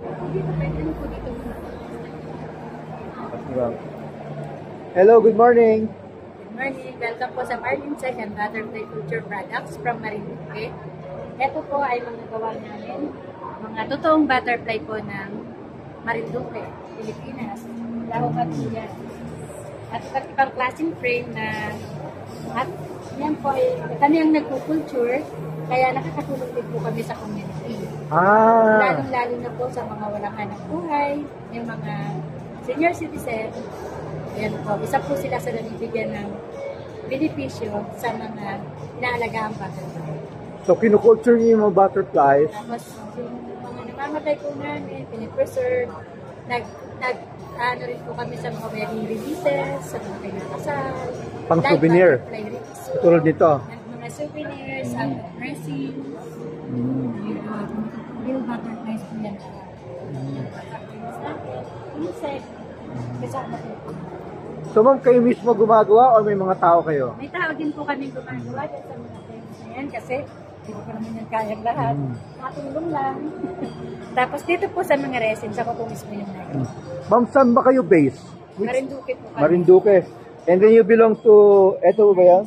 Hello, good morning. Good morning. Welcome po sa Marlin Second Butterfly Culture Products from Marinduque. Ito po ay mga gawa namin, mga totoong butterfly po ng Marinduque, Pilipinas. Lahukat po yan. At iba't ibang klaseng frame na at yan po ay kami ang nagpo-culture, kaya nakakatulong din po kami sa community. Lalong-lalo na po sa mga walang hanap buhay, yung mga senior citizen. Ayan po, isa po sila sa nabibigyan ng benepisyo sa mga inaalagaan butterfly. So, kinukulture niyo yung mga butterflies. Tapos, yung mga namamatay po namin, pinipreserve, ano rin po kami sa mga wedding releases, sa mga kinakasal. Pang souvenir. Tulad nito. Mga souvenirs, dressing. Real butterflies po yan. Insect. Kasama po. So, ma'am, kayo mismo gumagawa o may mga tao kayo? May tao din po kami gumagawa dyan sa mga frames na yan kasi hindi ko naman yan kayang lahat. Matulong lang. Tapos dito po sa mga resins, ako po mismo yung nagawin. Ma'am, saan ba kayo base? Marinduque po kami. Marinduque. And then you belong to, eto ba yan?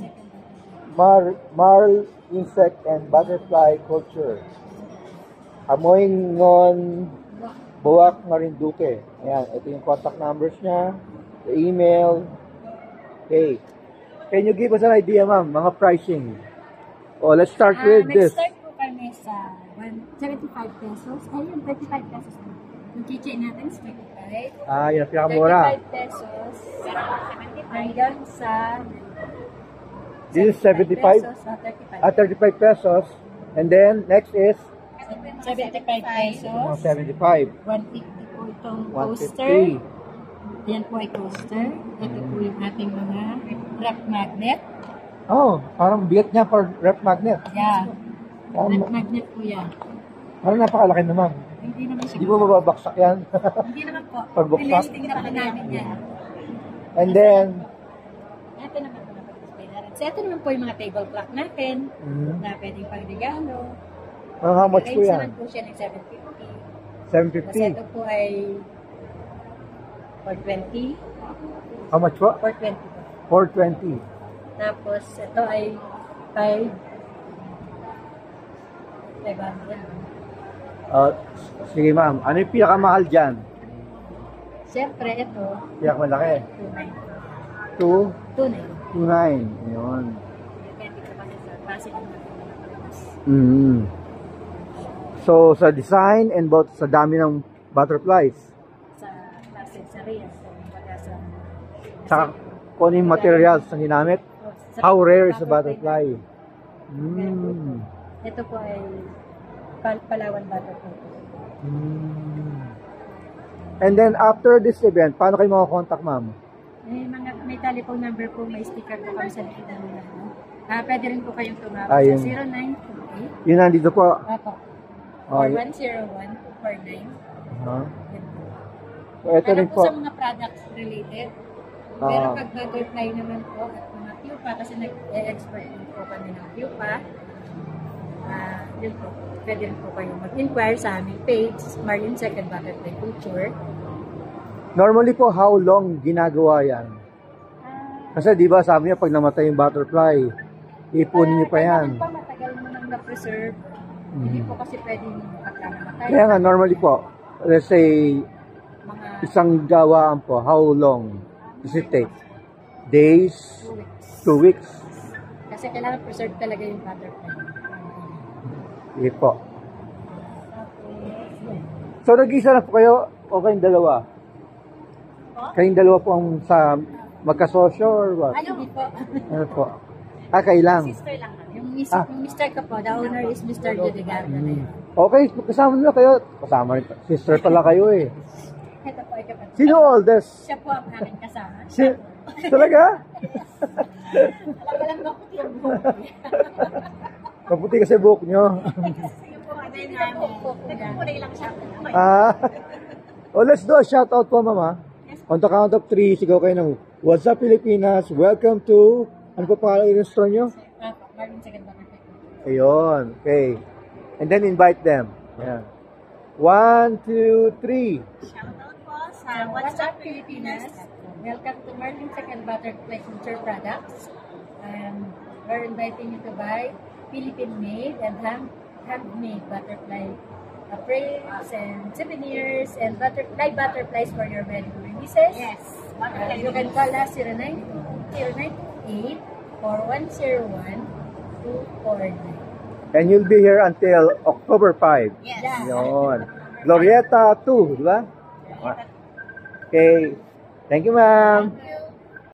Marl Insect and Butterfly Culture. Amoingon, Buwak, Marinduque. Ayan, ito yung contact numbers niya, the email. Okay. Can you give us an idea, ma'am, mga pricing? Oh, let's start with this. Nag-start po kami sa 75 pesos. Ayun, 35 pesos. Yung kitchen natin is 25. Yan, pinakamura. 35 pesos. Hanggang sa... This is 75? Pesos, 35. 35 pesos. And then, next is? 75 pesos. 75. 150 po itong 150. coaster. Yan po ay coaster. Ito po yung ating mga rep magnet. Oh, parang bigat niya for rep magnet. Yeah. Rep magnet po yan. Parang napakalaki naman. Hindi naman siya. Di ba mababaksak yan? Hindi naman po. Pagbuksak? Tinesting na po namin yan. And then, Ito naman po napag-display natin. So ito naman po yung mga table clock natin na pwedeng pang-regalo. how much po Range yan? naman po siya ng 750. Kasi ito 750. po ay 420. How much po? 420 po. 420. Tapos ito ay 5. 500. Sige ma'am, ano yung pinakamahal dyan? Siyempre ito, Pinakamalaki? 290. 229. Ayun. Depende po kasi sa klase ng mga pinapalabas. So, sa design and both sa dami ng butterflies. Sa klase, sa rare, sa Saka kung ano yung materials na ginamit. How rare is the butterfly? Ito po ay Palawan butterfly. And then after this event, paano kayo makakontakt, ma'am? May telephone number po, may sticker po kami sa likod ng mga. Pwede rin po kayong tumawag Ayun. sa 0928. Yun nandito po. Opo. Oh, Or 101-249. So, ito rin po. Sa mga products related. Pero pag butterfly naman po at mga pupa, kasi nag-expert din po kami ng pupa, yun po. Pwede rin po kayong mag-inquire sa aming page, Marlin Second Butterfly Culture. Normally po, how long ginagawa yan? Kasi di ba sabi niya, pag namatay yung butterfly, ipunin niyo pa yan. Kailangan pa matagal mo nang na-preserve. Hindi po kasi pwede pagka namatay. Kaya nga, normally po, let's say, Mga isang gawaan po, how long does it take? Days? 2 weeks. 2 weeks? Kasi kailangan preserve talaga yung butterfly. Sige po. So, nag-isa na po kayo o kayong dalawa? Kayong dalawa po ang sa magkasosyo or what? Ay, hindi po. Ano po? Kayo lang. Sister lang kami. Yung Mr. ko po, the owner is Mr. Judigardo na yun. Okay, kasama nila kayo. Kasama rin. Sister pala kayo eh. Ito po ay kapatid. Sino oldest? Siya po ang aming kasama. Talaga? Alam mo ko yung buhok. Maputi kasi buhok nyo. Yung po ang namin. Nagpupunay lang siya. Let's do a shoutout po, mama. On the count of 3, sigaw kayo ng What's up, Pilipinas? Welcome to... Ano pa pangalan yung restaurant nyo? Marlin Second Butterfly. Ayun. Okay. And then invite them. Ayan. 1, 2, 3. Shoutout po sa What's Up Pilipinas. Welcome to Marlin Second Butterfly Culture Products. We're inviting you to buy Philippine-made and handmade butterfly frames and souvenirs and butterflies for your wedding releases. Yes. You can call us 0928 4101 249. And you'll be here until October 5. Yes. Yeah. Yun. Glorieta 2, di ba? Okay. Thank you, ma'am. Thank you.